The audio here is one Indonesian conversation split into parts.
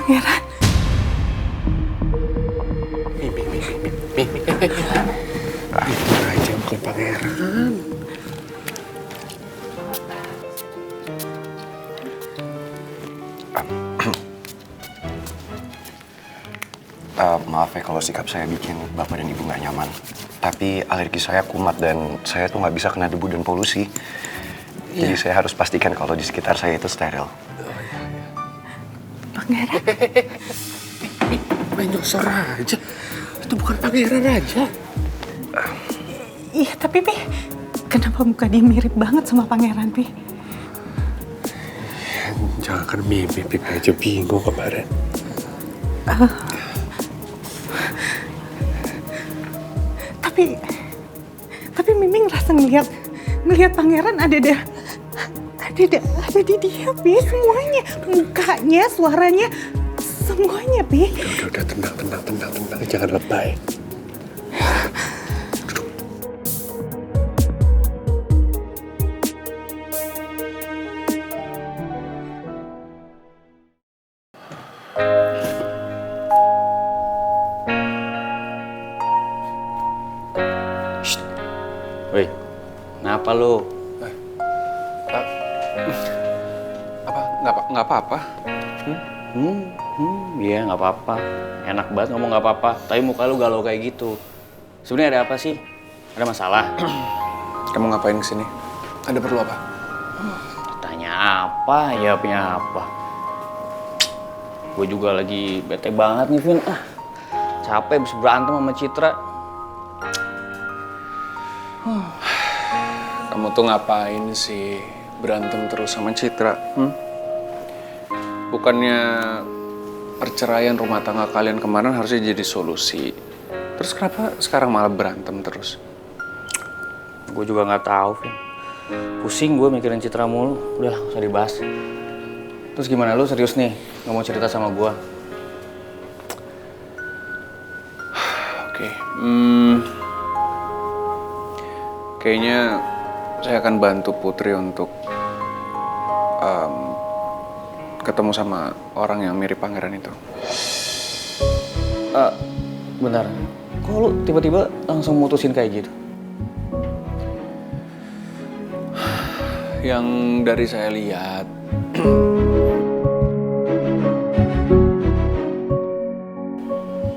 Pangeran. Mimi. Itu aja bukan pangeran. Maaf ya kalau sikap saya bikin bapak dan ibu nggak nyaman. Tapi alergi saya kumat dan saya tuh nggak bisa kena debu dan polusi. Jadi saya harus pastikan kalau di sekitar saya itu steril. Pangeran. Main nyosor aja. Itu bukan pangeran aja. Iya, tapi Pi, kenapa muka dia mirip banget sama Pangeran, Pi? Jangan Mimi, Pipi aja bingung kemarin. Tapi Mimi ngerasa ngelihat Pangeran ada di dia, Pi, semuanya, mukanya, suaranya, semuanya, Pi. Udah, tenang, jangan lebay. Woi, kenapa lu? Nggak apa-apa. Iya nggak apa-apa. Enak banget ngomong nggak apa-apa. Tapi muka lu galau kayak gitu. Sebenarnya ada apa sih? Ada masalah? Kamu ngapain kesini? Ada perlu apa? Tanya apa? Ya punya apa? Gue juga lagi bete banget nih, Vin. Capek habis berantem sama Citra. Kamu tuh ngapain sih berantem terus sama Citra? Bukannya perceraian rumah tangga kalian kemarin harusnya jadi solusi. Terus kenapa sekarang malah berantem terus? Gue juga nggak tahu, Vin. Pusing gue mikirin Citra mulu. Udah, nggak usah dibahas. Terus gimana, lu serius nih nggak mau cerita sama gue? Oke. Kayaknya saya akan bantu Putri untuk ketemu sama orang yang mirip pangeran itu. Bentar, kok lu tiba-tiba langsung mutusin kayak gitu? Yang dari saya lihat,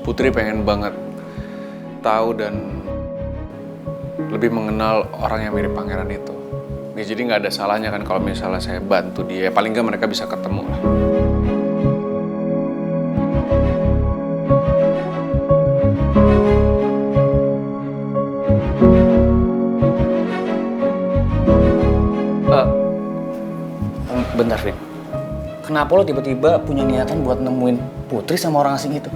Putri pengen banget tahu dan lebih mengenal orang yang mirip pangeran itu. Ya, jadi nggak ada salahnya kan kalau misalnya saya bantu dia. Paling nggak mereka bisa ketemu lah. Bentar, Vin. Kenapa lo tiba-tiba punya niatan buat nemuin Putri sama orang asing itu?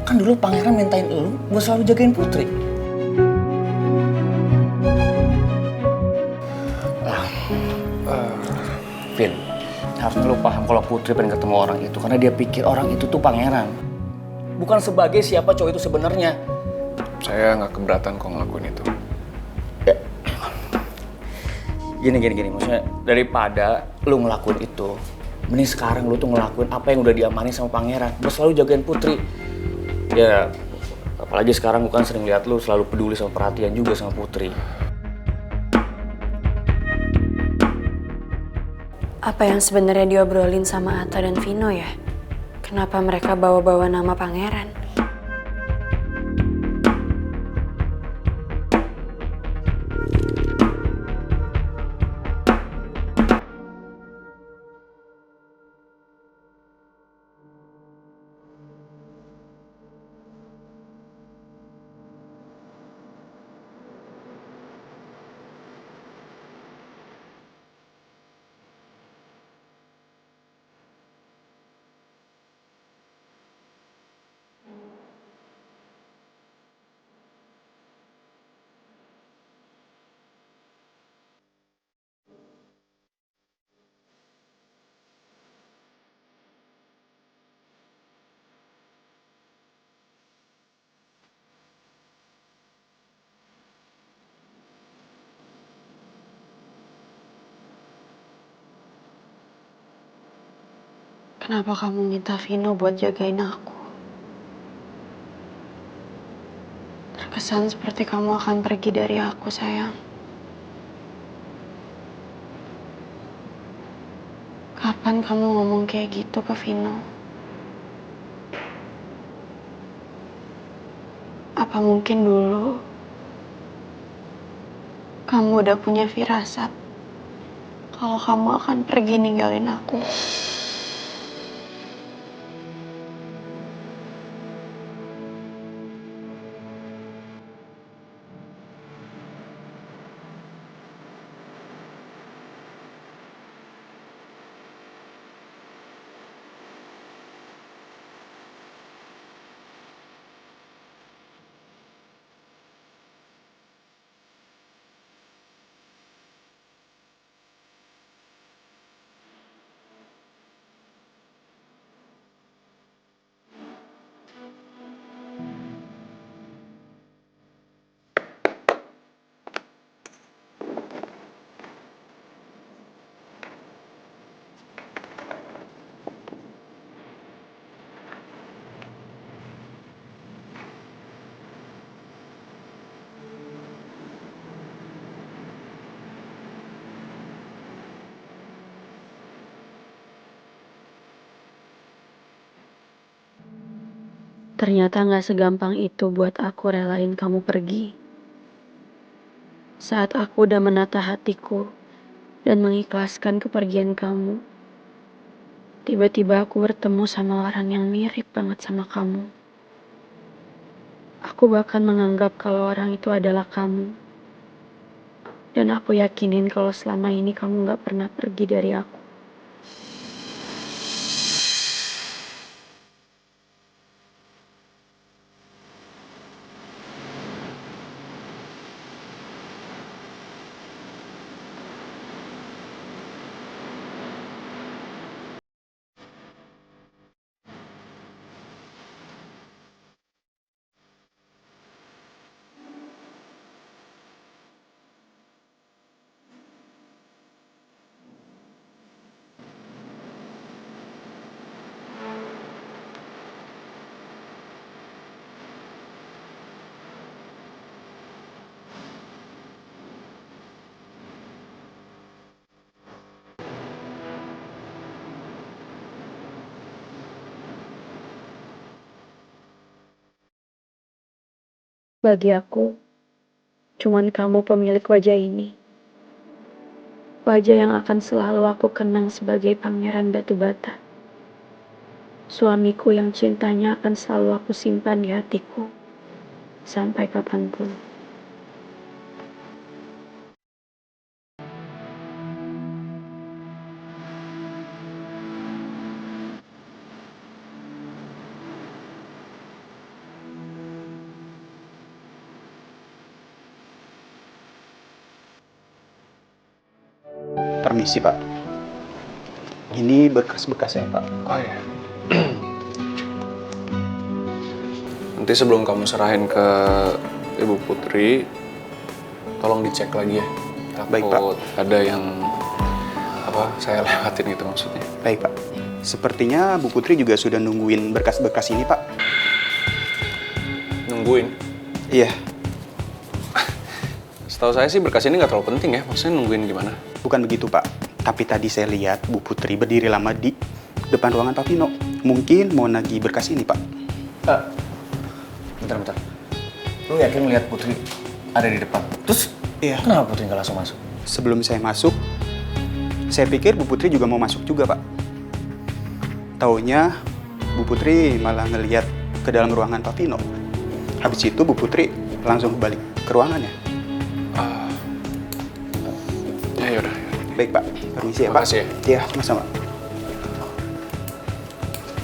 Kan dulu pangeran mintain lo buat selalu jagain Putri. Vin, harusnya lo paham kalau Putri pengen ketemu orang itu karena dia pikir orang itu tuh pangeran. Bukan sebagai siapa cowok itu sebenarnya. Saya nggak keberatan kok ngelakuin itu. Gini, maksudnya daripada lu ngelakuin itu, mending sekarang lu tuh ngelakuin apa yang udah diamanin sama pangeran, lu selalu jagain Putri. Ya, apalagi sekarang gue kan sering lihat lu selalu peduli sama perhatian juga sama Putri. Apa yang sebenarnya diobrolin sama Atta dan Vino ya? Kenapa mereka bawa-bawa nama pangeran? Kenapa kamu minta Vino buat jagain aku? Terkesan seperti kamu akan pergi dari aku, sayang. Kapan kamu ngomong kayak gitu ke Vino? Apa mungkin dulu kamu udah punya firasat kalau kamu akan pergi ninggalin aku? Ternyata gak segampang itu buat aku relain kamu pergi. Saat aku udah menata hatiku dan mengikhlaskan kepergian kamu, tiba-tiba aku bertemu sama orang yang mirip banget sama kamu. Aku bahkan menganggap kalau orang itu adalah kamu. Dan aku yakinin kalau selama ini kamu gak pernah pergi dari aku. Bagi aku, cuman kamu pemilik wajah ini. Wajah yang akan selalu aku kenang sebagai pangeran batu bata. Suamiku yang cintanya akan selalu aku simpan di hatiku. Sampai kapanpun. Permisi Pak, ini berkas-berkasnya Pak. Oh iya. Nanti sebelum kamu serahin ke Ibu Putri, tolong dicek lagi ya. Baik, Takut ada yang saya lewatin gitu maksudnya. Baik Pak, sepertinya Bu Putri juga sudah nungguin berkas-berkas ini Pak. Nungguin. Iya, Setahu saya sih berkas ini nggak terlalu penting ya. Maksudnya nungguin gimana? bukan begitu Pak. Tapi tadi saya lihat Bu Putri berdiri lama di depan ruangan Pak Vino. Mungkin mau nagih berkas ini Pak. Bentar. Lu yakin lihat Putri ada di depan? Terus Iya. kenapa Putri nggak langsung masuk? Sebelum saya masuk, saya pikir Bu Putri juga mau masuk juga Pak. Taunya Bu Putri malah ngelihat ke dalam ruangan Pak Vino. Habis itu Bu Putri langsung balik ke ruangannya. Ya yaudah. Baik Pak, permisi ya Pak. Makasih ya. Iya, sama-sama.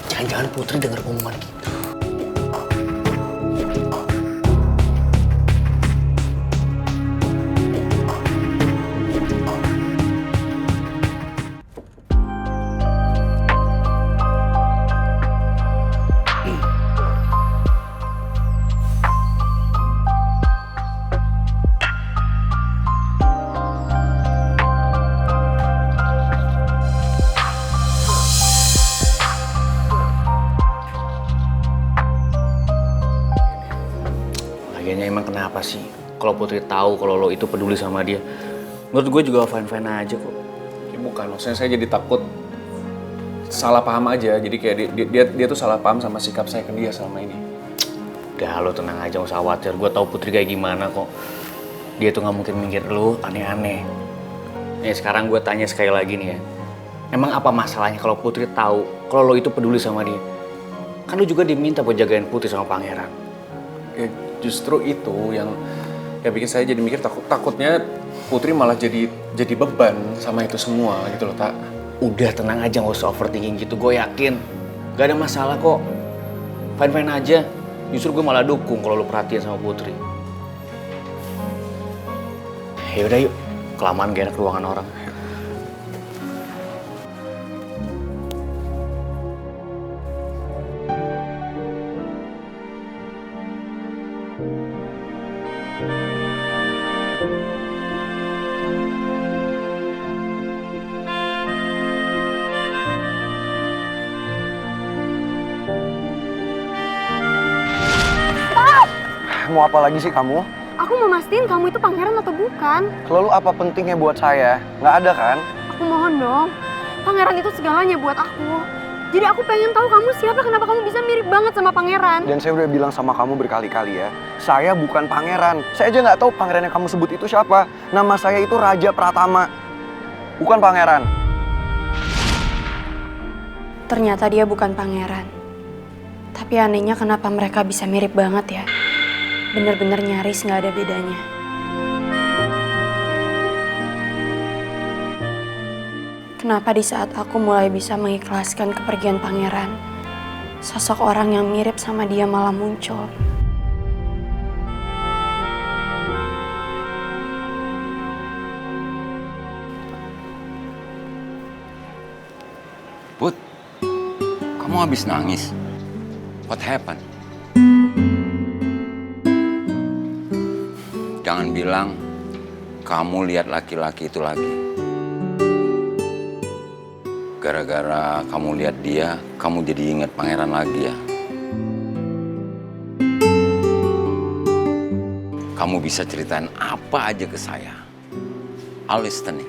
Jangan-jangan Putri dengar omongan kita. Lagiannya emang kenapa sih? Kalau Putri tahu kalau lo itu peduli sama dia, menurut gue juga fine-fine aja kok. Ya bukan, maksudnya saya jadi takut salah paham aja. Jadi kayak dia tuh salah paham sama sikap saya ke dia selama ini. Udah lo tenang aja, gak usah khawatir. Gue tahu Putri kayak gimana kok. Dia tuh nggak mungkin mikir lo aneh-aneh. Nih sekarang gue tanya sekali lagi nih ya. Emang apa masalahnya kalau Putri tahu kalau lo itu peduli sama dia? Kan lo juga diminta buat jagain Putri sama pangeran. Ya justru itu yang bikin saya jadi mikir takutnya Putri malah jadi beban sama itu semua gitu loh, Tak. Udah tenang aja, gak usah overthinking gitu. Gue yakin gak ada masalah kok. Fine-fine aja. Justru gue malah dukung kalau lo perhatian sama Putri. Yaudah yuk, kelamaan gak enak ruangan orang. Mau apa lagi sih kamu? Aku mau mastiin kamu itu pangeran atau bukan. Lalu apa pentingnya buat saya? Nggak ada kan? Aku mohon dong. Pangeran itu segalanya buat aku. Jadi aku pengen tahu kamu siapa, kenapa kamu bisa mirip banget sama pangeran. Dan saya udah bilang sama kamu berkali-kali ya, saya bukan pangeran. Saya aja nggak tahu pangeran yang kamu sebut itu siapa. Nama saya itu Raja Pratama, bukan pangeran. Ternyata dia bukan pangeran. Tapi anehnya kenapa mereka bisa mirip banget ya. Bener-bener nyaris nggak ada bedanya. Kenapa di saat aku mulai bisa mengikhlaskan kepergian pangeran, sosok orang yang mirip sama dia malah muncul. Put, kamu habis nangis. What happened? Jangan bilang kamu lihat laki-laki itu lagi. Gara-gara kamu lihat dia, kamu jadi ingat pangeran lagi ya. Kamu bisa ceritain apa aja ke saya. I'll listening.